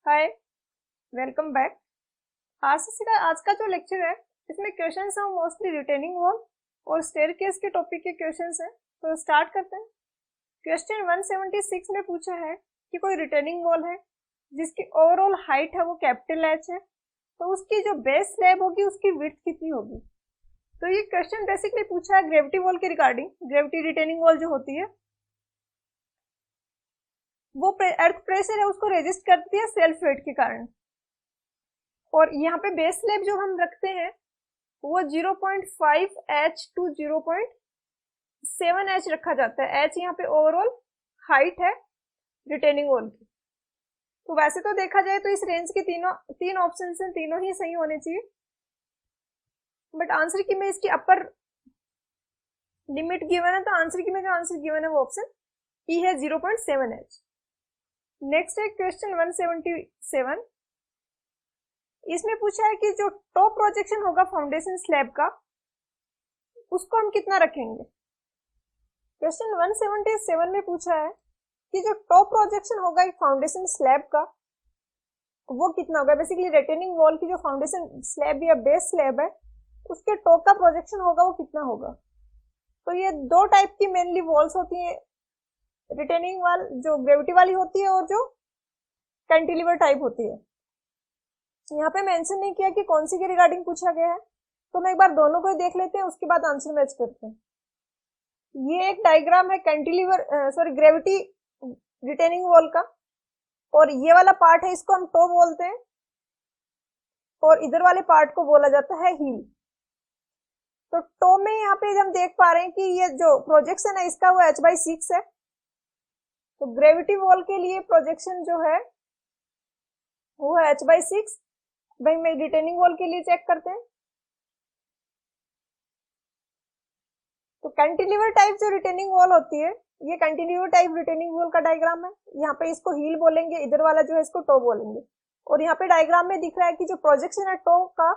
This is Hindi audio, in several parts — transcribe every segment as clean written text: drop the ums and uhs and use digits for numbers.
हाय, वेलकम बैक। आज का जो लेक्चर है इसमें क्वेश्चंस हैं मोस्टली रिटेनिंग वॉल और स्टेयरकेस के टॉपिक के क्वेश्चंस हैं। तो स्टार्ट करते हैं। क्वेश्चन 176 में पूछा है कि कोई रिटेनिंग वॉल है जिसकी ओवरऑल हाइट है वो कैपिटल एच है, तो उसकी जो बेस स्लैब होगी उसकी विड्थ कितनी होगी। तो ये क्वेश्चन बेसिकली पूछा है ग्रेविटी वॉल के रिगार्डिंग। ग्रेविटी रिटेनिंग वॉल जो होती है वो अर्थ प्रेशर है उसको रेजिस्ट करती है सेल्फ वेट के कारण, और यहाँ पे बेस स्लैब जो हम रखते हैं वो 0.5 टू 0.7 रखा जाता है। एच यहाँ पे ओवरऑल हाइट है रिटेनिंग वॉल की। तो वैसे तो देखा जाए तो इस रेंज के तीन ऑप्शन हैं, तीनों ही सही होने चाहिए, बट आंसर की में इसकी अपर लिमिट गिवन है, तो आंसर की में जो आंसर गिवन है वो ऑप्शन ई है 0.7 नेक्स्ट है क्वेश्चन 177। इसमें पूछा है कि जो टॉप प्रोजेक्शन होगा फाउंडेशन स्लैब का उसको हम कितना रखेंगे। क्वेश्चन 177 में पूछा है कि जो टॉप प्रोजेक्शन होगा एक फाउंडेशन स्लैब का वो कितना होगा। बेसिकली रिटेनिंग वॉल की जो फाउंडेशन स्लैब या बेस स्लैब है उसके टॉप का प्रोजेक्शन होगा वो कितना होगा। तो ये दो टाइप की मेनली वॉल्स होती है, रिटेनिंग वॉल जो ग्रेविटी वाली होती है और जो कैंटिलीवर टाइप होती है। यहाँ पे मेंशन नहीं किया कि कौन सी के रिगार्डिंग पूछा गया है, तो मैं एक बार दोनों को देख लेते हैं उसके बाद आंसर मैच करते हैं। ये एक डायग्राम है कैंटिलीवर ग्रेविटी रिटेनिंग वॉल का, और ये वाला पार्ट है इसको हम टो बोलते हैं और इधर वाले पार्ट को बोला जाता है हील। तो टो में यहाँ पे हम देख पा रहे हैं कि ये जो प्रोजेक्शन है इसका वो h/6 है। तो ग्रेविटी वॉल के लिए प्रोजेक्शन जो है वो है h/6। भाई मैं रिटेनिंग वॉल के लिए चेक करते हैं। तो कैंटिलीवर टाइप जो रिटेनिंग वॉल होती है, ये कैंटिलीवर टाइप रिटेनिंग वॉल का डायग्राम है। यहाँ पे इसको हील बोलेंगे, इधर वाला जो है इसको टो बोलेंगे। और यहाँ पे डायग्राम में दिख रहा है कि जो प्रोजेक्शन है टो का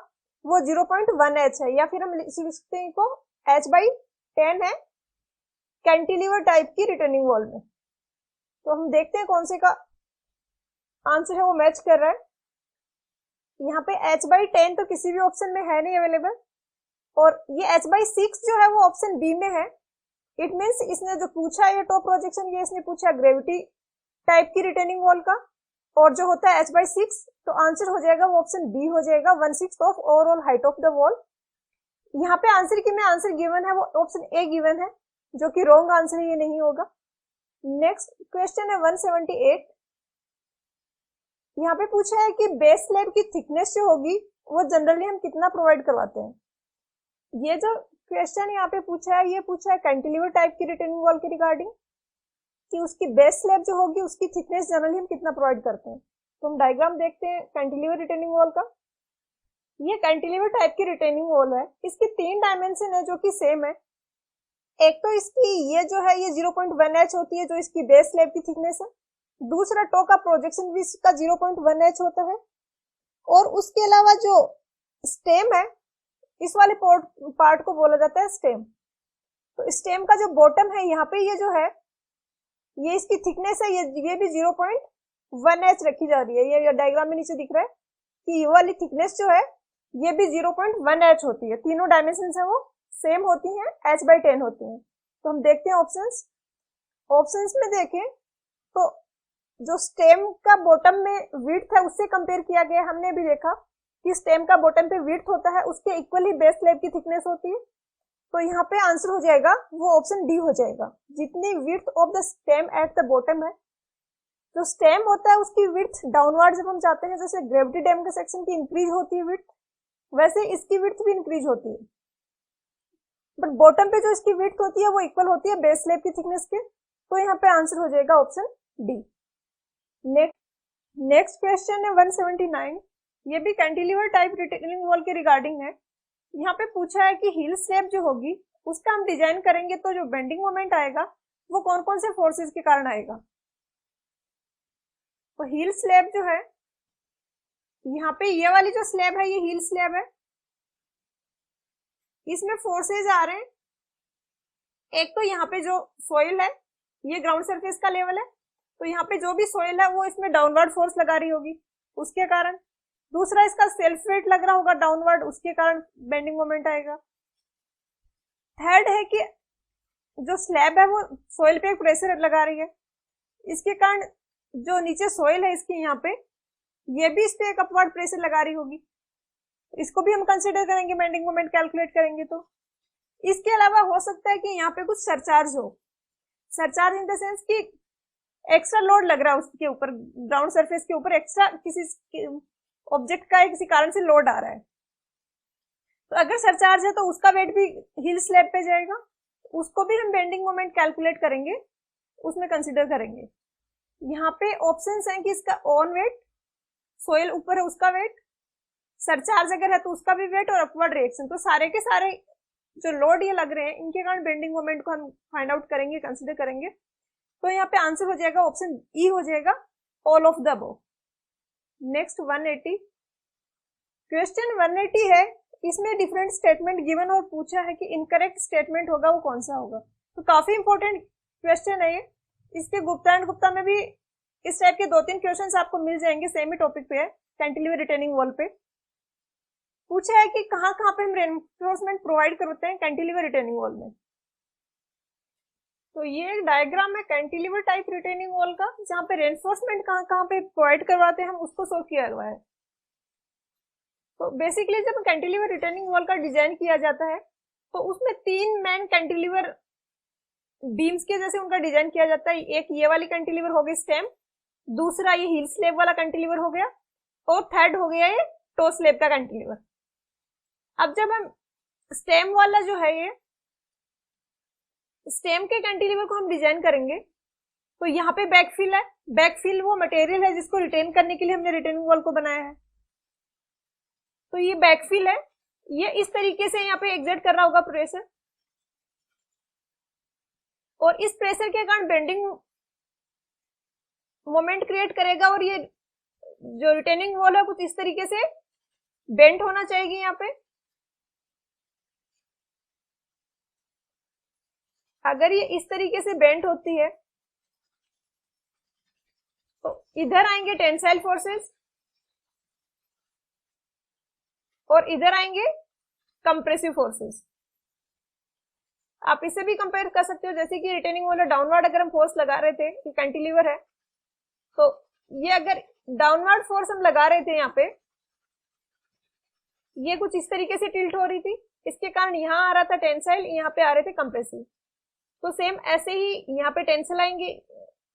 वो 0.1 है, या फिर हम लिख सकते हैं को h/10 है कैंटिलीवर टाइप की रिटेनिंग वॉल में। तो हम देखते हैं कौन से का आंसर है वो मैच कर रहा है। यहाँ पे h/10 तो किसी भी ऑप्शन में है नहीं अवेलेबल, और ये h/6 जो है वो ऑप्शन बी में है। इट मींस इसने जो पूछा है ये टॉप प्रोजेक्शन, ये इसने पूछा ग्रेविटी टाइप की रिटेनिंग वॉल का, और जो होता है h/6, तो आंसर हो जाएगा वो ऑप्शन बी हो जाएगा 1/6 of overall height of the wall. यहाँ पे आंसर की में आंसर गिवन है वो ऑप्शन ए गिवन है, जो कि रॉन्ग आंसर है, ये नहीं होगा। नेक्स्ट क्वेश्चन है 178। यहाँ पे पूछा है कि बेस स्लैब की थिकनेस जो होगी वो जनरली हम कितना प्रोवाइड करवाते हैं। ये जो क्वेश्चन यहाँ पे पूछा है ये पूछा है कैंटिलीवर टाइप की रिटेनिंग वॉल के रिगार्डिंग, कि उसकी बेस स्लैब जो होगी उसकी थिकनेस जनरली हम कितना प्रोवाइड करते हैं। तो हम डायग्राम देखते हैं कैंटिलीवर रिटेनिंग वॉल का। ये कैंटिलीवर टाइप की रिटेनिंग वॉल है, इसकी 3 डायमेंशन है जो कि सेम है। एक तो इसकी ये जो है ये 0.1 होती है जो इसकी बेस स्लैब की थिकनेस है। दूसरा टो का प्रोजेक्शन भी इसका 0.1 होता है, और उसके अलावा जो स्टेम है इस वाले पार्ट को बोला जाता है स्टेम। तो स्टेम का जो बॉटम है यहाँ पे ये जो है ये इसकी थिकनेस है, ये भी 0.1 रखी जा रही है। ये डायग्राम में नीचे दिख रहा है कि ये वाली थिकनेस जो है ये भी 0.1 होती है। तीनों डायमेंशन है वो सेम होती हैं, h/10 होती हैं। तो हम देखते हैं ऑप्शंस में देखें तो जो स्टेम का बॉटम में विड्थ है उससे कंपेयर किया गया। हमने भी देखा कि स्टेम का बॉटम पे विड्थ होता है उसके इक्वली बेस स्लैब की थिकनेस होती है। तो यहाँ पे आंसर हो जाएगा वो ऑप्शन डी हो जाएगा। जितनी width of the stem at the bottom है, जो स्टेम होता है उसकी विड्थ डाउनवर्ड जब हम जाते हैं, जैसे ग्रेविटी डैम के सेक्शन की इंक्रीज होती है विड्थ, वैसे इसकी विड्थ भी इंक्रीज होती है, बट बॉटम पे जो इसकी विड्थ होती है वो इक्वल होती है बेस स्लैब की थिकनेस के। तो यहाँ पे आंसर हो जाएगा ऑप्शन डी। नेक्स्ट क्वेश्चन है 179। ये भी कैंटिलीवर टाइप रिटेनिंग वॉल के रिगार्डिंग है। यहाँ पे पूछा है कि हील स्लैब जो होगी उसका हम डिजाइन करेंगे तो जो बेंडिंग मोमेंट आएगा वो कौन कौन से फोर्सेस के कारण आएगा। तो हील स्लैब जो है यहाँ पे ये वाली जो स्लैब है ये हील स्लैब है, इसमें फोर्सेज आ रहे हैं। एक तो यहाँ पे जो सोइल है ये ग्राउंड सरफेस का लेवल है, तो यहाँ पे जो भी सोइल है वो इसमें डाउनवर्ड फोर्स लगा रही होगी। उसके कारण। दूसरा इसका सेल्फ वेट लग रहा होगा डाउनवर्ड, उसके कारण बेंडिंग मोमेंट आएगा। थर्ड है कि जो स्लैब है वो सोइल पे प्रेशर लगा रही है, इसके कारण जो नीचे सोइल है इसके यहाँ पे, ये भी इस पे एक अपवर्ड प्रेशर लगा रही होगी, इसको भी हम कंसिडर करेंगे बेंडिंग मोमेंट कैलकुलेट करेंगे तो। इसके अलावा हो सकता है कि यहाँ पे कुछ सरचार्ज हो, सरचार्ज इन द सेंस कि एक्स्ट्रा लोड लग रहा है उसके ऊपर, ग्राउंड सरफेस के ऊपर एक्स्ट्रा किसी ऑब्जेक्ट का किसी कारण से लोड आ रहा है, तो अगर सरचार्ज है तो उसका वेट भी हिल स्लैब पे जाएगा, उसको भी हम बेंडिंग मोमेंट कैलकुलेट करेंगे, उसमें कंसिडर करेंगे। यहाँ पे ऑप्शंस हैं कि इसका ऑन वेट, सोइल ऊपर है उसका वेट, सरचार्ज अगर है तो उसका भी वेट, और अपवर्ड रिएक्शन। तो सारे के सारे जो लोड ये लग रहे हैं इनके कारण बेंडिंग मोमेंट को हम फाइंड आउट करेंगे, कंसिडर करेंगे। तो यहाँ पे आंसर हो जाएगा ऑप्शन ई हो जाएगा, all of the above. Next 180, question 180 है, इसमें डिफरेंट स्टेटमेंट गिवन और पूछा है कि इनकरेक्ट स्टेटमेंट होगा वो कौन सा होगा। तो काफी इंपॉर्टेंट क्वेश्चन है ये, इसके गुप्ता एंड गुप्ता में भी इस टाइप के 2-3 क्वेश्चंस आपको मिल जाएंगे, सेम ही टॉपिक पे है, कैंटिलीवर रिटेनिंग वॉल पे। पूछा है कि कहां कहां पे हम रेनफोर्समेंट प्रोवाइड करते हैं कैंटिलीवर रिटेनिंग वॉल में। तो ये एक डायग्राम है कैंटिलीवर टाइप रिटेनिंग वॉल का, जहां पे रेनफोर्समेंट कहां कहां पे प्रोवाइड करवाते हैं हम उसको शो किया हुआ है। तो बेसिकली जब कैंटिलीवर रिटेनिंग वॉल का डिजाइन किया जाता है तो उसमें 3 मेन कैंटिलीवर बीम्स के जैसे उनका डिजाइन किया जाता है। एक ये वाली कैंटिलीवर हो गई स्टेम, दूसरा ये हिल स्लेब वाला कैंटिलीवर हो गया, और थर्ड हो गया ये टो स्लेब का कैंटिलीवर। अब जब हम स्टेम वाला जो है ये स्टेम के कैंटिलीवर को हम डिजाइन करेंगे तो यहाँ पे बैकफिल है, बैकफिल वो मटेरियल है जिसको रिटेन करने के लिए हमने रिटेनिंग वॉल को बनाया है। तो ये बैकफिल है, ये इस तरीके से यहाँ पे एग्जर्ट कर रहा होगा प्रेशर, और इस प्रेशर के कारण बेंडिंग मोमेंट क्रिएट करेगा, और ये जो रिटेनिंग वॉल है कुछ इस तरीके से बेंड होना चाहिए यहाँ पे। अगर ये इस तरीके से बेंड होती है तो इधर आएंगे टेंसाइल फोर्सेस और इधर आएंगे कंप्रेसिव फोर्सेस। आप इसे भी कंपेयर कर सकते हो, जैसे कि रिटेनिंग वॉल डाउनवर्ड अगर हम फोर्स लगा रहे थे, कि कैंटिलीवर है तो ये अगर डाउनवर्ड फोर्स हम लगा रहे थे यहाँ पे, ये कुछ इस तरीके से टिल्ट हो रही थी, इसके कारण यहाँ आ रहा था टेंसाइल, यहाँ पे आ रहे थे कंप्रेसिव। तो सेम ऐसे ही यहाँ पे टेंसाइल आएंगे,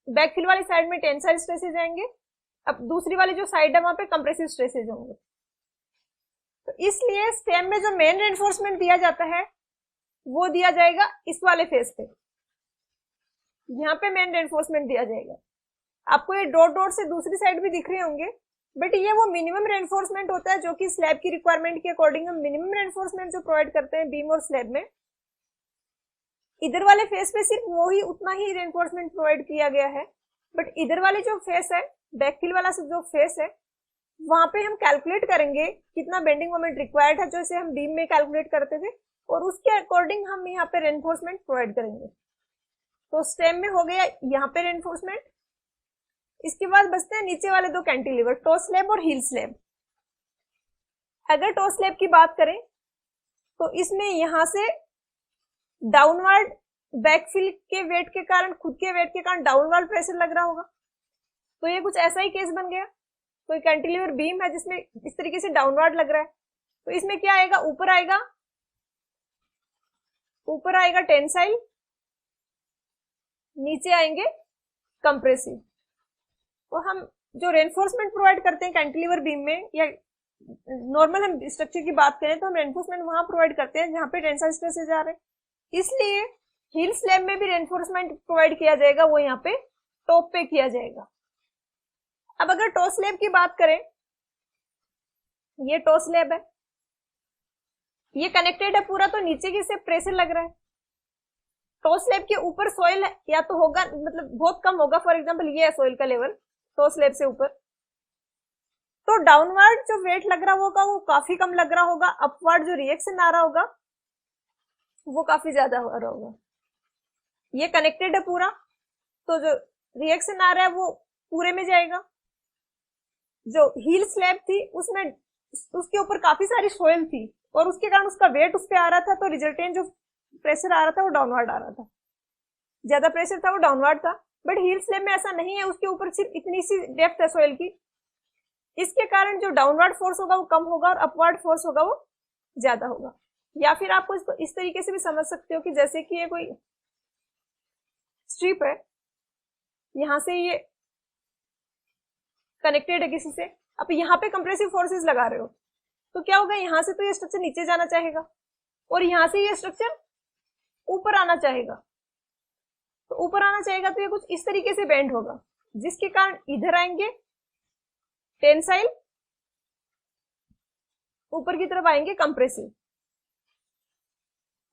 बैकफिल वाली साइड में टेंसाइल स्ट्रेसेज आएंगे, अब दूसरी वाली जो साइड है वहां पे कंप्रेसिव स्ट्रेसेज होंगे। तो इसलिए स्टेम में जो मेन रेनफोर्समेंट दिया जाता है वो दिया जाएगा इस वाले फेस पे, यहाँ पे मेन रेनफोर्समेंट दिया जाएगा। आपको ये डॉट डॉट से दूसरी साइड भी दिख रहे होंगे, बट ये वो मिनिमम रेनफोर्समेंट होता है जो कि स्लैब की रिक्वायरमेंट के अकॉर्डिंग हम मिनिमम रेनफोर्समेंट जो प्रोवाइड करते हैं बीम और स्लैब में। इधर वाले फेस पे सिर्फ वो ही उतना ही रेनफोर्समेंट प्रोवाइड किया गया है, बट इधर वाले जो फेस है, बैकफिल वाला जो फेस है, वहां पे हम कैलकुलेट करेंगे कितना बेंडिंग मोमेंट रिक्वायर्ड है, जैसे हम बीम में कैलकुलेट करते थे, और उसके अकॉर्डिंग हम यहाँ पे रेनफोर्समेंट प्रोवाइड करेंगे। तो स्टेम में हो गया यहाँ पे रेनफोर्समेंट। इसके बाद बचते हैं नीचे वाले 2 कैंटिलीवर, टो स्लैब और हील स्लैब। अगर टो स्लैब की बात करें तो इसमें यहां से डाउनवर्ड बैकफिल के वेट के कारण, खुद के वेट के कारण डाउनवर्ड प्रेशर लग रहा होगा, तो ये कुछ ऐसा ही केस बन गया। तो कैंटिलीवर बीम है जिसमें इस तरीके से डाउनवर्ड लग रहा है, तो इसमें क्या आएगा, ऊपर आएगा टेंसाइल, नीचे आएंगे कंप्रेसिव। तो हम जो रेनफोर्समेंट प्रोवाइड करते हैं कैंटिलीवर बीम में, या नॉर्मल हम स्ट्रक्चर की बात करें तो हम रेनफोर्समेंट वहां प्रोवाइड करते हैं जहां पे टेंसाइल स्ट्रेसेस आ रहे हैं। इसलिए हील स्लैब में भी रेनफोर्समेंट प्रोवाइड किया जाएगा, वो यहाँ पे टॉप पे किया जाएगा। अब अगर टो स्लैब की बात करें, ये टो स्लैब है, ये कनेक्टेड है पूरा, तो नीचे की से प्रेशर लग रहा है। टो स्लैब के ऊपर सॉइल या तो होगा, मतलब बहुत कम होगा, फॉर एग्जांपल ये है सॉइल का लेवल टो स्लैब से ऊपर, तो डाउनवर्ड जो वेट लग रहा होगा वो काफी कम लग रहा होगा, अपवर्ड जो रिएक्शन आ रहा होगा वो काफी ज्यादा हो रहा होगा। ये कनेक्टेड है पूरा, तो जो रिएक्शन आ रहा है वो पूरे में जाएगा। जो हील स्लैब थी उसमें उसके ऊपर काफी सारी सोयल थी और उसके कारण उसका वेट उस पर आ रहा था, तो रिजल्टेंट जो प्रेशर आ रहा था वो डाउनवर्ड आ रहा था, ज्यादा प्रेशर था वो डाउनवर्ड था। बट हील स्लैब में ऐसा नहीं है, उसके ऊपर सिर्फ इतनी सी डेप्थ है सोयल की, इसके कारण जो डाउनवर्ड फोर्स होगा वो कम होगा और अपवर्ड फोर्स होगा वो ज्यादा होगा। या फिर आपको इसको इस तरीके से भी समझ सकते हो कि जैसे कि ये कोई स्ट्रिप है, यहां से ये कनेक्टेड है किसी से, अब यहाँ पे कंप्रेसिव फोर्सेस लगा रहे हो तो क्या होगा, यहां से तो ये स्ट्रक्चर नीचे जाना चाहेगा और यहां से ये स्ट्रक्चर ऊपर आना चाहेगा, तो ऊपर आना चाहेगा तो ये कुछ इस तरीके से बेंड होगा, जिसके कारण इधर आएंगे टेंसाइल, ऊपर की तरफ आएंगे कंप्रेसिव।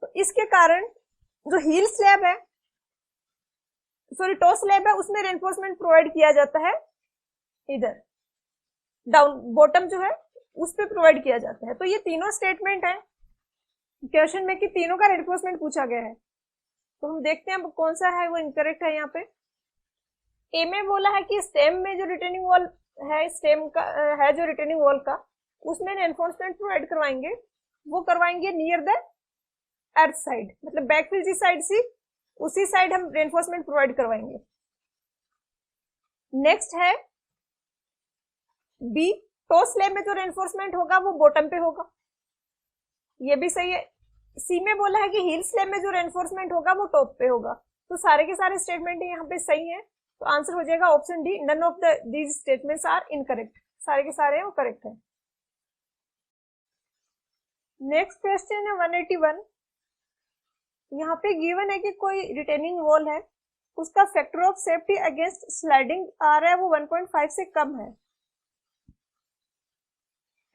तो इसके कारण जो हील स्लैब है, सॉरी टो स्लैब है, उसमें रेनफोर्समेंट प्रोवाइड किया जाता है इधर डाउन बॉटम जो है उस पे प्रोवाइड किया जाता है। तो ये तीनों स्टेटमेंट है क्वेश्चन में कि तीनों का रेनफोर्समेंट पूछा गया है। तो हम देखते हैं अब कौन सा है वो इनकरेक्ट है। यहाँ पे ए में बोला है कि स्टेम में जो रिटेनिंग वॉल है, स्टेम का है जो रिटेनिंग वॉल का, उसमें रेनफोर्समेंट प्रोवाइड करवाएंगे, वो करवाएंगे नियर द अर्थ साइड, मतलब बैकफिल जिस साइड सी उसी साइड हम रेनफोर्समेंट प्रोवाइड करवाएंगे। नेक्स्ट है बी, टो स्लैब में जो रेनफोर्समेंट होगा वो बॉटम पे होगा, ये भी सही है। सी में बोला है कि हील स्लैब में जो रेनफोर्समेंट होगा वो टॉप पे होगा। तो सारे के सारे स्टेटमेंट यहाँ पे सही है, तो आंसर हो जाएगा option D, none of these statements are incorrect, सारे के सारे वो करेक्ट है। नेक्स्ट क्वेश्चन है 181। यहाँ पे गिवन है कि कोई रिटेनिंग वॉल है, उसका factor of safety against sliding आ रहा है वो 1.5 से कम है।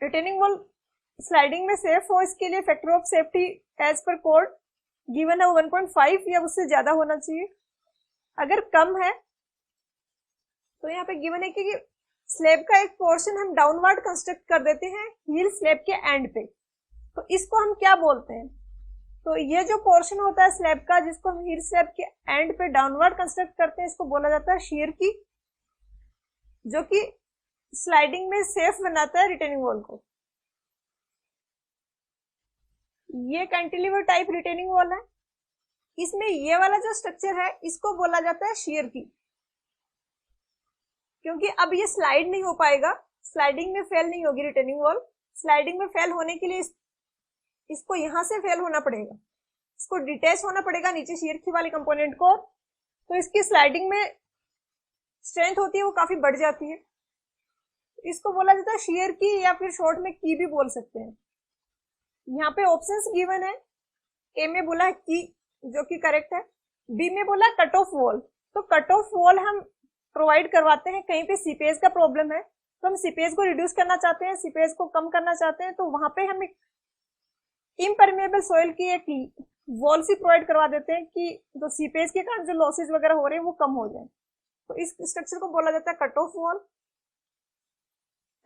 रिटेनिंग वॉल स्लाइडिंग में सेफ हो, इसके लिए factor of safety as per code given है 1.5 या उससे ज्यादा होना चाहिए। अगर कम है तो यहाँ पे गिवन है कि स्लैब का एक पोर्शन हम डाउनवर्ड कंस्ट्रक्ट कर देते हैं हील स्लैब के एंड पे, तो इसको हम क्या बोलते हैं? तो ये जो पोर्शन होता है स्लैब का जिसको हम हील स्लैब के एंड पे डाउनवर्ड कंस्ट्रक्ट करते हैं, इसको बोला जाता है शियर की, जो कि स्लाइडिंग में सेफ बनाता है रिटेनिंग वॉल को। ये कैंटिलीवर टाइप रिटेनिंग वॉल है, इसमें ये वाला जो स्ट्रक्चर है इसको बोला जाता है शियर की, क्योंकि अब ये स्लाइड नहीं हो पाएगा, स्लाइडिंग में फेल नहीं होगी रिटेनिंग वॉल। स्लाइडिंग में फेल होने के लिए इसको यहां से फेल होना पड़ेगा, इसको डिटैच होना पड़ेगा नीचे शियर की वाले कंपोनेंट को, तो इसकी स्लाइडिंग में स्ट्रेंथ होती है वो काफी बढ़ जाती है। इसको बोला जाता है शियर की या फिर शॉर्ट में की भी बोल सकते हैं। यहाँ पे ऑप्शंस गिवन है, ए में बोला है की जो कि करेक्ट है, बी में बोला कट ऑफ वॉल, तो कट ऑफ वॉल हम प्रोवाइड करवाते हैं कहीं पे सीपेज का प्रॉब्लम है, तो हम सीपेज को रिड्यूस करना चाहते हैं, सीपेज को कम करना चाहते हैं, तो वहां पे हम एक इम्परमेबल सॉइल की एक वॉल सी प्रोवाइड करवा देते हैं कि जो सीपेज के कारण जो लॉसेज वगैरह हो रहे हैं वो कम हो जाए, तो इस स्ट्रक्चर को बोला जाता है कट ऑफ वॉल।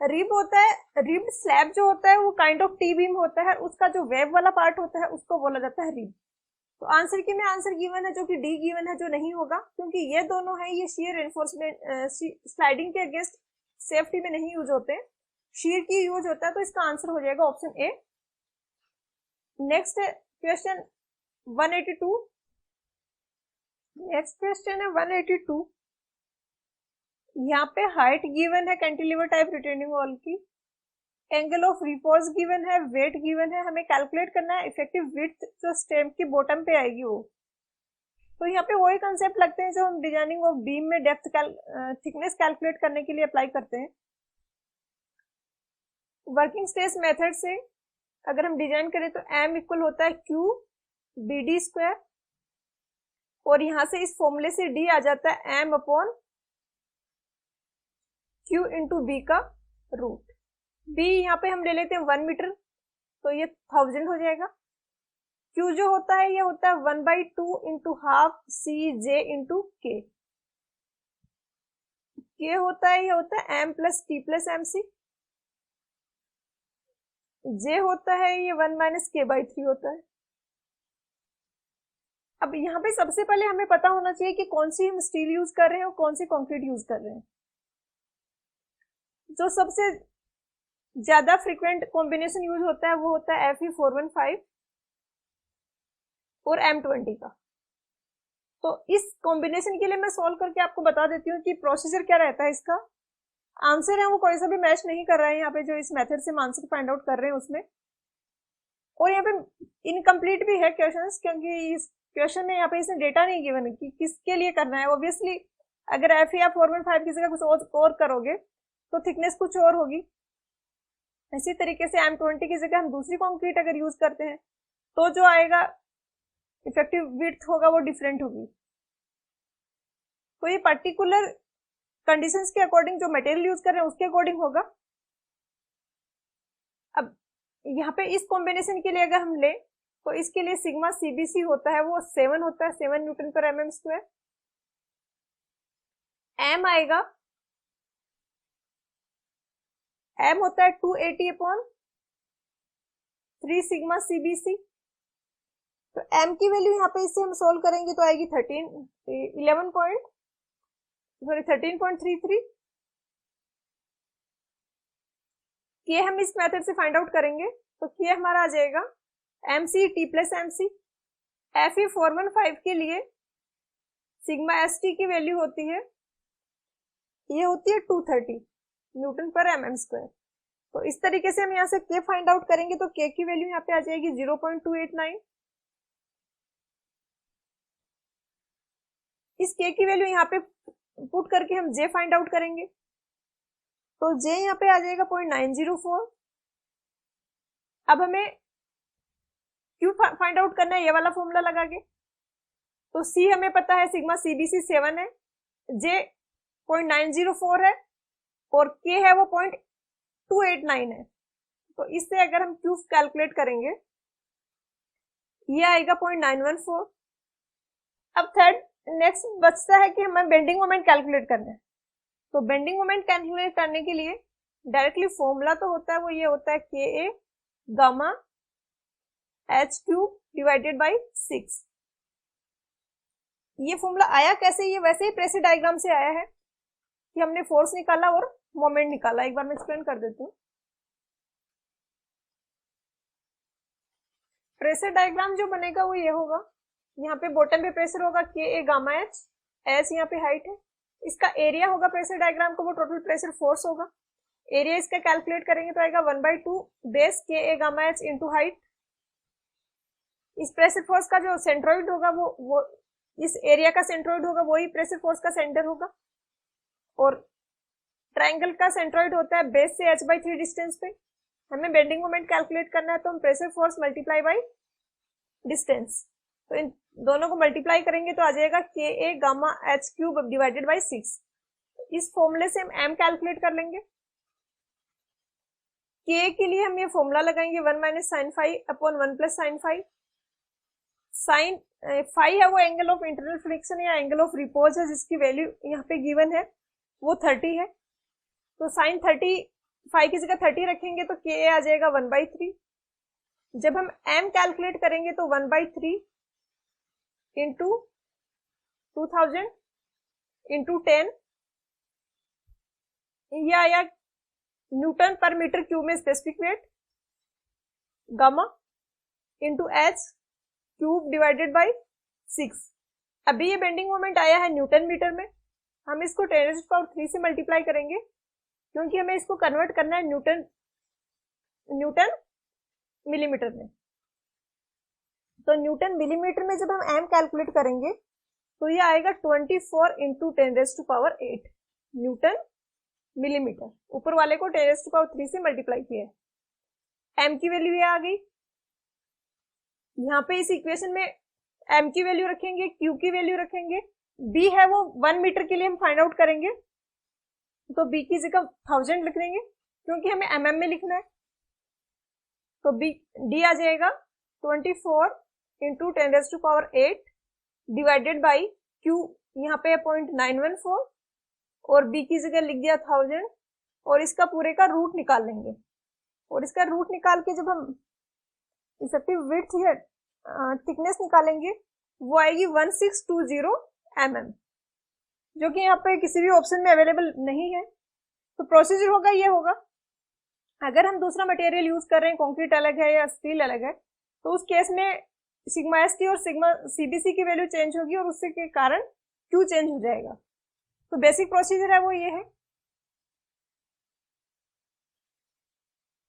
रिब होता है, रिब्ड स्लैब जो होता है वो काइंड ऑफ टी बीम होता है, उसका जो वेब वाला पार्ट होता है उसको बोला जाता है रिब। तो आंसर की में आंसर गिवन है जो कि डी गिवन है, जो नहीं होगा क्योंकि ये दोनों है ये शियर रेनफोर्समेंट स्लाइडिंग के अगेंस्ट सेफ्टी में नहीं यूज होते, शियर की यूज होता है, तो इसका आंसर हो जाएगा ऑप्शन ए। नेक्स्ट है क्वेश्चन 182। नेक्स्ट क्वेश्चन है 182। यहाँ पे हाइट गिवन है कैंटिलीवर टाइप रिटेनिंग वॉल की, एंगल ऑफ रिपोज गिवन है, वेट गिवन है, हमें कैलकुलेट करना है इफेक्टिव विड्थ जो स्टेम की बॉटम पे आएगी वो। तो यहाँ पे वही कंसेप्ट लगते हैं जो हम डिजाइनिंग ऑफ बीम में डेप्थ थिकनेस कैलकुलेट करने के लिए अप्लाई करते हैं। वर्किंग स्ट्रेस मेथड से अगर हम डिजाइन करें तो एम इक्वल होता है क्यू बी डी स्क्वायर, और यहां से इस फॉर्मूले से डी आ जाता है M upon Q into B का रूट। बी यहाँ पे हम ले लेते हैं 1 मीटर, तो ये 1000 हो जाएगा। क्यू जो होता है ये होता है 1/2 into half c j into k. K होता है ये होता है m plus t plus m c. J होता है ये 1 - k/3 होता है। अब यहाँ पे सबसे पहले हमें पता होना चाहिए कि कौन सी हम स्टील यूज कर रहे हैं और कौन सी कंक्रीट यूज कर रहे हैं। जो सबसे ज्यादा फ्रीक्वेंट कॉम्बिनेशन यूज होता है वो होता है Fe415 और M20 का। तो इस कॉम्बिनेशन के लिए मैं सॉल्व करके आपको बता देती हूँ कि प्रोसीजर क्या रहता है इसका। आंसर है वो कोई सा भी मैच नहीं कर रहा है यहाँ पे, जो इस मेथड से हम आंसर फाइंड आउट कर रहे हैं उसमें। और यहाँ पे इनकम्प्लीट भी है क्वेश्चंस, क्योंकि इस क्वेश्चन में यहाँ पे इसने डेटा नहीं गिवन कि किसके लिए करना है। ऑब्वियसली अगर Fe या 415 की जगह कुछ और करोगे तो थिकनेस कुछ और होगी। इसी तरीके से M20 की जगह हम दूसरी कंक्रीट अगर यूज करते हैं तो जो आएगा इफेक्टिव विड्थ होगा वो डिफरेंट होगी। तो ये पर्टिकुलर कंडीशंस के अकॉर्डिंग जो मटेरियल यूज कर रहे हैं उसके अकॉर्डिंग होगा। अब यहाँ पे इस कॉम्बिनेशन के लिए अगर हम ले तो इसके लिए सिग्मा सीबीसी होता है वो 7 होता है, 7 न्यूटन पर mm स्क्वायर। m आएगा, m होता है 280/3 सिग्मा सीबीसी। तो m की वैल्यू यहाँ पे इससे हम सोल्व करेंगे तो आएगी 13.33। के हम इस मेथड से फाइंड आउट करेंगे तो के हमारा आ जाएगा mc t plus mc। Fe415 के लिए सिग्मा st की वैल्यू होती है, ये होती है 230 न्यूटन पर mm स्क्वायर। तो इस तरीके से हम यहाँ से के फाइंड आउट करेंगे तो के की वैल्यू यहाँ पे आ जाएगी 0.289। इस के की वैल्यू यहाँ पे पुट करके हम जे फाइंड आउट करेंगे तो जे यहाँ पे आ जाएगा 0.904। अब हमें क्यू फाइंड आउट करना है, ये वाला फॉर्मूला लगा के। तो सी हमें पता है सिग्मा सीबीसी 7 है, जे 0.904 है और के है वो 0.289 है। तो इससे अगर हम क्यू कैलकुलेट करेंगे ये आएगा 0.914। अब थर्ड नेक्स्ट बचता है कि हमें बेंडिंग मोमेंट कैलकुलेट करना है। तो बेंडिंग मोमेंट कैलकुलेट करने के लिए डायरेक्टली फॉर्मूला तो होता है वो ये होता है k a gamma h cube divided by 6। ये फॉर्मूला आया कैसे, ये वैसे ही प्रेशर डायग्राम से आया है कि हमने फोर्स निकाला और मोमेंट निकाला। एक बार मैं एक्सप्लेन कर देती हूँ। प्रेशर डायग्राम जो बनेगा वो ये होगा, यहाँ पे बॉटम पे प्रेशर होगा के ए गामा एच, एच यहाँ पे हाइट है, इसका एरिया होगा प्रेशर डायग्राम का वो टोटल प्रेशर फोर्स होगा। एरिया इसका कैलकुलेट करेंगे तो आएगा 1/2 बेस के a gamma H into height. इस प्रेशर फोर्स का जो सेंट्रोइड होगा वो इस एरिया का सेंट्रोइड होगा, वही प्रेशर फोर्स का सेंटर होगा। और ट्रायंगल का सेंट्रोइड होता है बेस से h/3 डिस्टेंस पे। हमें बेंडिंग मोमेंट कैलकुलेट करना है तो हम pressure force multiply by distance, तो इन दोनों को मल्टीप्लाई करेंगे तो आ जाएगा k a gamma h cube divided by 6। इस फॉर्मूले से हम m कैलकुलेट कर लेंगे। के के लिए हम ये फॉर्मूला लगाएंगे 1 minus sine phi upon 1 plus sine phi. Sine phi है वो एंगल ऑफ इंटरनल फ्रिक्शन या एंगल ऑफ रिपोज है, जिसकी वैल्यू यहाँ पे गिवन है वो 30 है। तो साइन 35 की जगह 30 रखेंगे तो के आ जाएगा 1/3। जब हम m कैलकुलेट करेंगे तो 1/3 इंटू 2000 इंटू 10, ये आया न्यूटन पर मीटर क्यूब में specific weight, gamma into H cube divided by 6। अभी ये बेंडिंग मोमेंट आया है न्यूटन मीटर में, हम इसको 10⁻³ से मल्टीप्लाई करेंगे क्योंकि हमें इसको कन्वर्ट करना है न्यूटन मिलीमीटर में। तो न्यूटन मिलीमीटर में जब हम m कैलकुलेट करेंगे तो ये आएगा 24 इंटू 10⁸ न्यूटन मिलीमीटर। ऊपर वाले को 10⁻³ से मल्टीप्लाई किया है। m की वैल्यू ये आ गई। यहाँ पे इस इक्वेशन में m की वैल्यू रखेंगे, q की वैल्यू रखेंगे, b है वो 1 मीटर के लिए हम फाइंड आउट करेंगे तो b की जगह 1000 लिख देंगे क्योंकि हमें mm में लिखना है। तो d आ जाएगा 24 इंटू 10⁸ डिवाइडेड बाई q यहाँ पे 0.914 और b की जगह लिख दिया 1000 और इसका पूरे का रूट निकाल लेंगे। और इसका रूट निकाल के जब हम इफेक्टिव विड्थ या थिकनेस निकालेंगे वो आएगी 1620 mm, जो कि यहाँ पे किसी भी ऑप्शन में अवेलेबल नहीं है। तो प्रोसीजर होगा ये होगा, अगर हम दूसरा मटेरियल यूज कर रहे हैं, कंक्रीट अलग है या स्टील अलग है, तो उस केस में सिग्मा एस टी और सिग्मा सीबीसी की वैल्यू चेंज होगी और उससे के कारण क्यू चेंज हो जाएगा। तो बेसिक प्रोसीजर है वो ये है।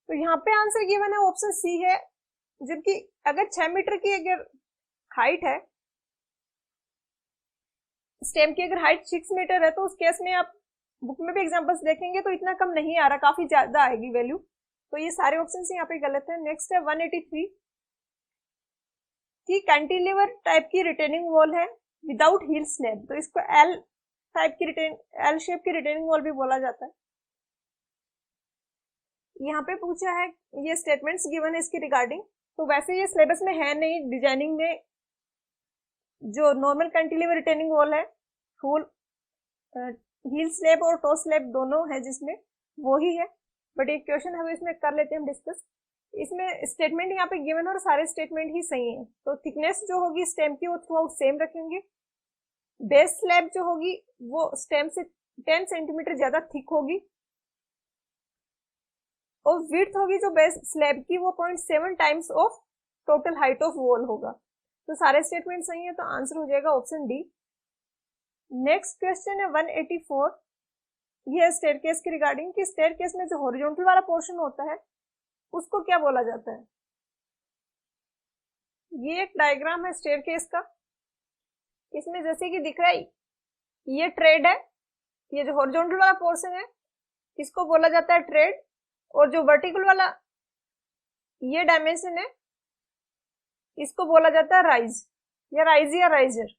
तो यहाँ पे आंसर गिवन है ऑप्शन सी है, जबकि अगर 6 मीटर की अगर हाइट है, स्टेम की अगर हाइट 6 मीटर है, तो उस केस में आप बुक में भी एग्जांपल्स देखेंगे तो इतना कम नहीं आ रहा, काफी ज्यादा आएगी वैल्यू। तो ये सारे ऑप्शंस यहाँ पे गलत है। नेक्स्ट है 183 कि कैंटिलीवर टाइप की रिटेनिंग वॉल है विदाउट हील स्लैब, तो इसको एल टाइप की एल शेप की रिटेनिंग वॉल भी बोला जाता है। यहाँ पे पूछा है, ये स्टेटमेंट्स गिवन है इसके रिगार्डिंग, तो वैसे ये सिलेबस में है नहीं, डिजाइनिंग में जो नॉर्मल कैंटिलीवर रिटेनिंग वॉल है फुल हील स्लैब और टो स्लैब दोनों है जिसमें, वो ही है। बट एक क्वेश्चन है इसमें कर लेते हैं हम डिस्कस। इसमें स्टेटमेंट यहाँ पे गिवन और सारे स्टेटमेंट ही सही है। तो थिकनेस जो होगी स्टेम की वो थ्रू आउट सेम रखेंगे। बेस स्लैब जो होगी वो स्टेम से 10 सेंटीमीटर ज्यादा थिक होगी, और विड्थ होगी जो बेस स्लैब की वो 0.7 times of total height of wall होगा। तो सारे स्टेटमेंट सही है, तो आंसर हो जाएगा ऑप्शन डी। नेक्स्ट क्वेश्चन है 184, ये स्टेयरकेस के रिगार्डिंग कि स्टेयरकेस में जो हॉरिजॉन्टल वाला पोर्शन होता है उसको क्या बोला जाता है। ये एक डायग्राम है स्टेयरकेस का, इसमें जैसे कि दिख रहा है ये ट्रेड है, ये जो हॉरिजॉन्टल वाला पोर्शन है इसको बोला जाता है ट्रेड, और जो वर्टिकल वाला ये डायमेंशन है इसको बोला जाता है राइज या राइजर।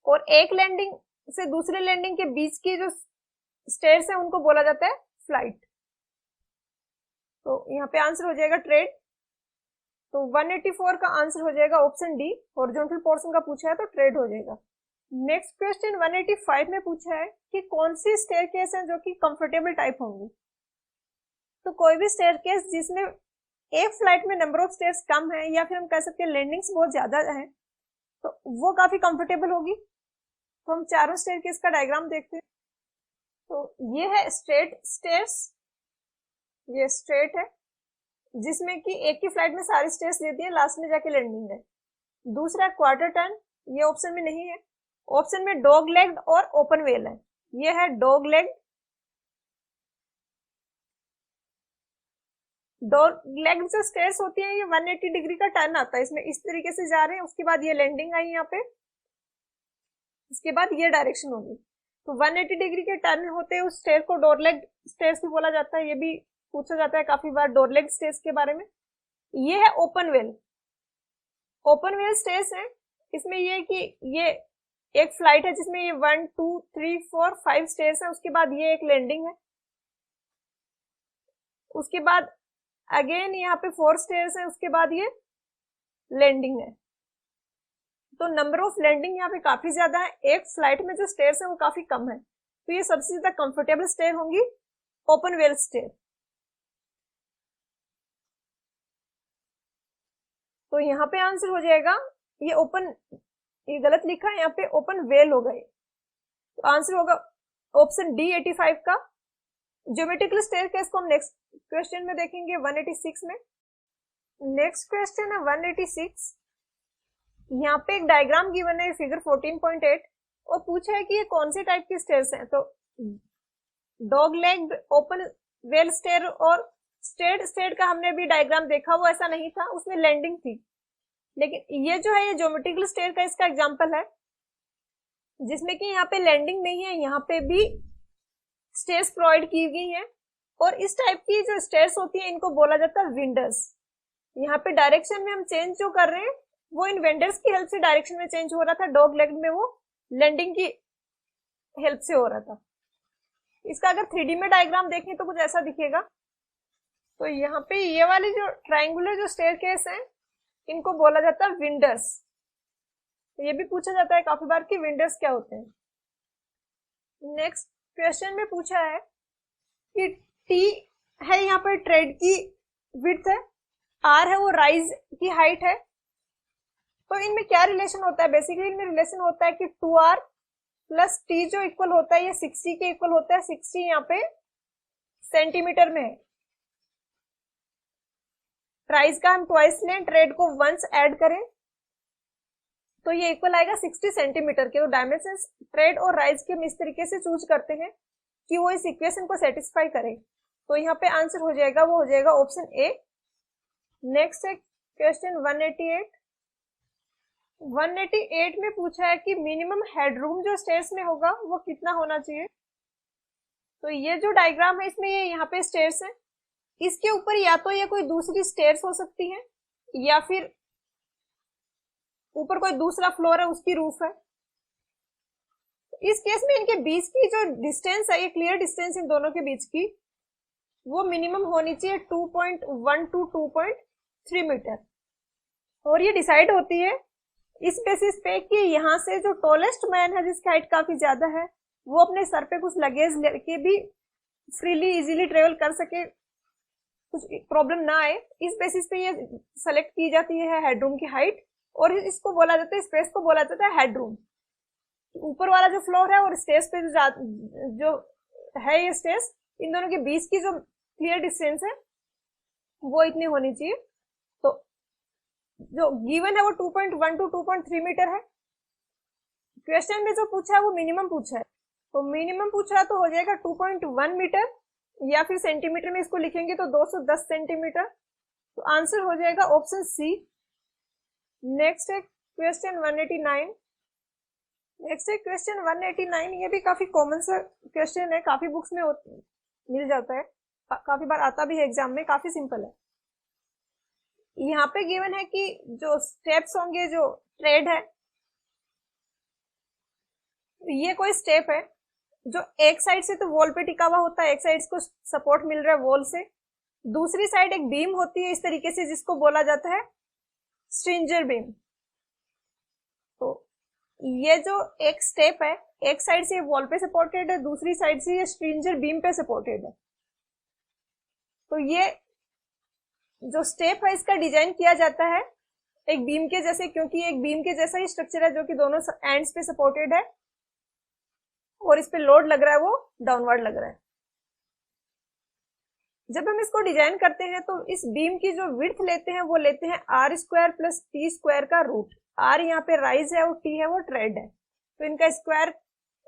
और एक लैंडिंग से दूसरे लैंडिंग के बीच की जो स्टेयर्स है उनको बोला जाता है फ्लाइट। तो यहाँ पे आंसर हो जाएगा ट्रेड। तो 184 का आंसर हो जाएगा ऑप्शन डी, हॉरिजॉन्टल पोर्शन का पूछा है तो ट्रेड हो जाएगा। नेक्स्ट क्वेश्चन 185 में पूछा है कि कौन सी स्टेयरकेस है जो कि कंफर्टेबल टाइप होंगी। तो कोई भी स्टेयरकेस जिसमें एक फ्लाइट में नंबर ऑफ स्टेयर्स कम है, या फिर हम कह सकते हैं लैंडिंग्स बहुत ज्यादा है, तो वो काफी कंफर्टेबल होगी। तो हम चारों स्टेयरकेस का डायग्राम देखते हैं। तो ये है स्ट्रेट स्टेयर्स, ये स्ट्रेट है जिसमें कि एक की फ्लाइट में सारी स्टेयर्स देती है, लास्ट में जाके लैंडिंग है। दूसरा क्वार्टर टर्न, ये ऑप्शन में नहीं है। ऑप्शन में डॉग लेग्ड और ओपन वेल है, ये है डॉग लेग्ड। डॉग लेग्ड जो स्टेयर्स होती है ये 180 डिग्री का टर्न आता है, इसमें इस तरीके से जा रहे हैं, उसके बाद ये लैंडिंग आई यहाँ पे, इसके बाद ये डायरेक्शन होगी। तो 180 डिग्री के टर्न होते हैं उस स्टेयर को डॉग लेग्ड स्टेयर्स भी बोला जाता है। ये भी पूछा जाता है काफी बार डॉग लेग्ड स्टेयर्स के बारे में। ये है open well. Open well stairs है, इसमें ये कि ये एक फ्लाइट है जिसमें ये 1 2 3 4 5 स्टेयर्स है, उसके बाद ये एक लैंडिंग है, उसके बाद अगेन यहाँ पे 4 स्टेयर्स है, उसके बाद ये लैंडिंग है। तो नंबर ऑफ लैंडिंग यहाँ पे काफी ज्यादा है, एक फ्लाइट में जो स्टेयर्स है वो काफी कम है। तो ये सबसे ज्यादा कंफर्टेबल स्टेयर होंगी ओपन वेल स्टेयर। तो यहाँ पे आंसर हो जाएगा ये ओपन, ये गलत लिखा है यहाँ पे, ओपन वेल हो गए। तो आंसर होगा ऑप्शन डी 85 का। ज्योमेट्रिकल स्टेयरकेस को हम नेक्स्ट क्वेश्चन में देखेंगे 186 में। नेक्स्ट क्वेश्चन है 186, यहाँ पे एक डायग्राम गिवन है फिगर 14.8 और पूछा है कि ये कौन से टाइप की स्टेयर्स हैं। तो dog legged, open well stair और स्ट्रेट स्टेयर का हमने भी डायग्राम देखा, वो ऐसा नहीं था, उसमें लैंडिंग थी। लेकिन ये जो है ये ज्योमेट्रिकल स्टेयर का इसका एग्जांपल है, जिसमें कि यहाँ पे लैंडिंग नहीं है, यहाँ पे भी स्टेयर्स प्रोवाइड की गई हैं। और इस टाइप की जो स्टेयर्स होती है इनको बोला जाता है विंडर्स। यहाँ पे डायरेक्शन में हम चेंज जो कर रहे हैं वो इन वेंडर्स की हेल्प से डायरेक्शन में चेंज हो रहा था, डॉग लेग में वो लैंडिंग की हेल्प से हो रहा था। इसका अगर 3D में डायग्राम देखें तो कुछ ऐसा दिखेगा। तो यहाँ पे ये वाली जो ट्राइंगुलर जो स्टेयरकेस है इनको बोला जाता है विंडर्स। तो ये भी पूछा जाता है काफी बार कि विंडर्स क्या होते हैं। नेक्स्ट क्वेश्चन में पूछा है कि टी है यहाँ पर ट्रेड की विड्थ है, आर है वो राइज की हाइट है। तो इनमें क्या रिलेशन होता है, बेसिकली इनमें रिलेशन होता है कि 2r प्लस टी जो इक्वल होता है ये 60 के इक्वल होता है, 60 यहाँ पे सेंटीमीटर में है। प्राइस का हम ट्वाइस लें, ट्रेड को वंस ऐड करें तो ये इक्वल आएगा 60 सेंटीमीटर के। तो डायमेंशन ट्रेड और राइज के हम इस तरीके से चूज करते हैं कि वो इस इक्वेशन को सेटिस्फाई करे। तो यहाँ पे आंसर हो जाएगा, वो हो जाएगा ऑप्शन ए। नेक्स्ट है क्वेश्चन 188। 188 में पूछा है कि मिनिमम हेडरूम जो स्टेयर्स में होगा वो कितना होना चाहिए। तो ये जो डायग्राम है इसमें ये यहाँ पे स्टेयर्स है, इसके ऊपर या तो ये कोई दूसरी स्टेयर्स हो सकती है या फिर ऊपर कोई दूसरा फ्लोर है उसकी रूफ है। इस केस में इनके बीच की जो डिस्टेंस है, ये क्लियर डिस्टेंस इन दोनों के बीच की, वो मिनिमम होनी चाहिए 2.1 टू 2.3 मीटर। और ये डिसाइड होती है इस बेसिस पे कि यहाँ से जो टॉलेस्ट मैन है जिसकी हाइट काफी ज्यादा है वो अपने सर पे कुछ लगेज लेके भी फ्रीली इजीली ट्रेवल कर सके, कुछ प्रॉब्लम ना आए। इस बेसिस पे ये सेलेक्ट की जाती है हेडरूम की हाइट, और इसको बोला जाता है, स्पेस को बोला जाता है हेडरूम। ऊपर वाला जो फ्लोर है और स्टेज पे जो है ये स्टेज, इन दोनों के बीच की जो क्लियर डिस्टेंस है वो इतनी होनी चाहिए। तो जो गिवन है वो 2.1 टू 2.3 मीटर है। क्वेश्चन में जो पूछा है वो मिनिमम पूछा है, तो मिनिमम पूछा तो हो जाएगा 2.1 मीटर, या फिर सेंटीमीटर में इसको लिखेंगे तो 210 सेंटीमीटर। तो आंसर हो जाएगा ऑप्शन सी। नेक्स्ट है क्वेश्चन 189। नेक्स्ट है क्वेश्चन 189। ये भी काफी कॉमन सा क्वेश्चन है, काफी बुक्स में मिल जाता है, काफी बार आता भी है एग्जाम में, काफी सिंपल है। यहाँ पे गिवन है कि जो स्टेप्स होंगे जो ट्रेड है, ये कोई स्टेप है जो एक साइड से तो वॉल पे टिका हुआ होता है, एक साइड को सपोर्ट मिल रहा है वॉल से, दूसरी साइड एक बीम होती है इस तरीके से जिसको बोला जाता है स्ट्रिंजर बीम। तो ये जो एक स्टेप है, एक साइड से वॉल पे सपोर्टेड है, दूसरी साइड से ये स्ट्रिंजर बीम पे सपोर्टेड है। तो ये जो स्टेप है इसका डिजाइन किया जाता है एक बीम के जैसे, क्योंकि एक बीम के जैसा ही स्ट्रक्चर है जो कि दोनों एंड्स पे सपोर्टेड है और इस पे लोड लग रहा है वो डाउनवर्ड लग रहा है। जब हम इसको डिजाइन करते हैं तो इस बीम की जो विड्थ लेते हैं वो लेते हैं R square plus T square का रूट। आर यहाँ पे राइज है और टी है वो ट्रेड है, तो इनका स्क्वायर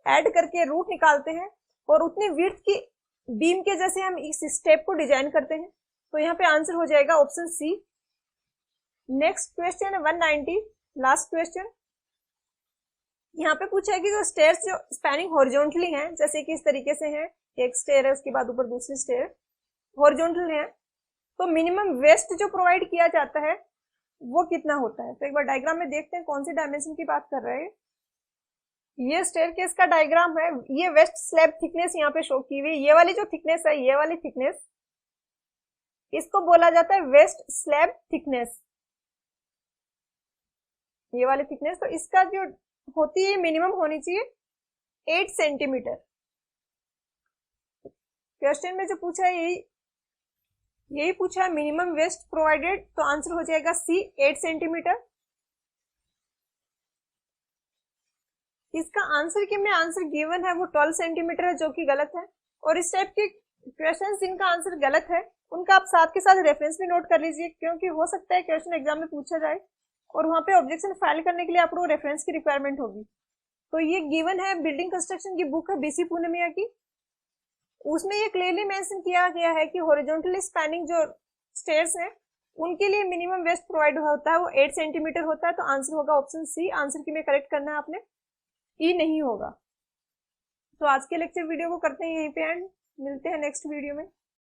ऐड करके रूट निकालते हैं और उतनी विड्थ की बीम के जैसे हम इस स्टेप को डिजाइन करते हैं। तो यहाँ पे आंसर हो जाएगा ऑप्शन सी। नेक्स्ट क्वेश्चन है 190, लास्ट क्वेश्चन। यहाँ पे पूछा है कि जो स्टेयर्स जो स्पैनिंग हॉरिजॉन्टली हैं, जैसे कि इस तरीके से हैं, एक स्टेयर है उसके बाद ऊपर दूसरी स्टेयर हॉरिजॉन्टल है, तो मिनिमम वेस्ट जो प्रोवाइड किया जाता है वो कितना होता है। तो एक बार डायग्राम में देखते हैं कौन सी डायमेंशन की बात कर रहे हैं। ये स्टेयरकेस का डायग्राम है, ये वेस्ट स्लैब थिकनेस यहाँ पे शो की हुई। ये वाली जो थिकनेस है, ये वाली थिकनेस, इसको बोला जाता है वेस्ट स्लैब थिकनेस, ये वाली थिकनेस। तो इसका जो होती है मिनिमम होनी चाहिए 8 सेंटीमीटर। क्वेश्चन में जो पूछा है यही पूछा है मिनिमम वेस्ट प्रोवाइडेड, तो आंसर हो जाएगा सी 8 सेंटीमीटर। इसका आंसर के में आंसर गिवन है वो 12 सेंटीमीटर है, जो कि गलत है। और इस टाइप के क्वेश्चन जिनका आंसर गलत है उनका आप साथ के साथ रेफरेंस भी नोट कर लीजिए, क्योंकि हो सकता है क्वेश्चन एग्जाम में पूछा जाए और वहां पे ऑब्जेक्शन फाइल करने के लिए आपको रेफरेंस की रिक्वायरमेंट होगी। तो ये गिवन है, बिल्डिंग कंस्ट्रक्शन की बुक है बीसी पूनमिया की, उसमें ये क्लियरली मेंशन किया गया है कि हॉरिजॉन्टली स्पैनिंग जो स्टेयर्स हैं उनके लिए मिनिमम वेस्ट प्रोवाइड होता है वो 8 सेंटीमीटर होता है। तो आंसर होगा ऑप्शन सी। आंसर की में करेक्ट करना है आपने, ई नहीं होगा। तो आज के लेक्चर वीडियो को करते हैं यहीं पे एंड, मिलते हैं नेक्स्ट वीडियो में।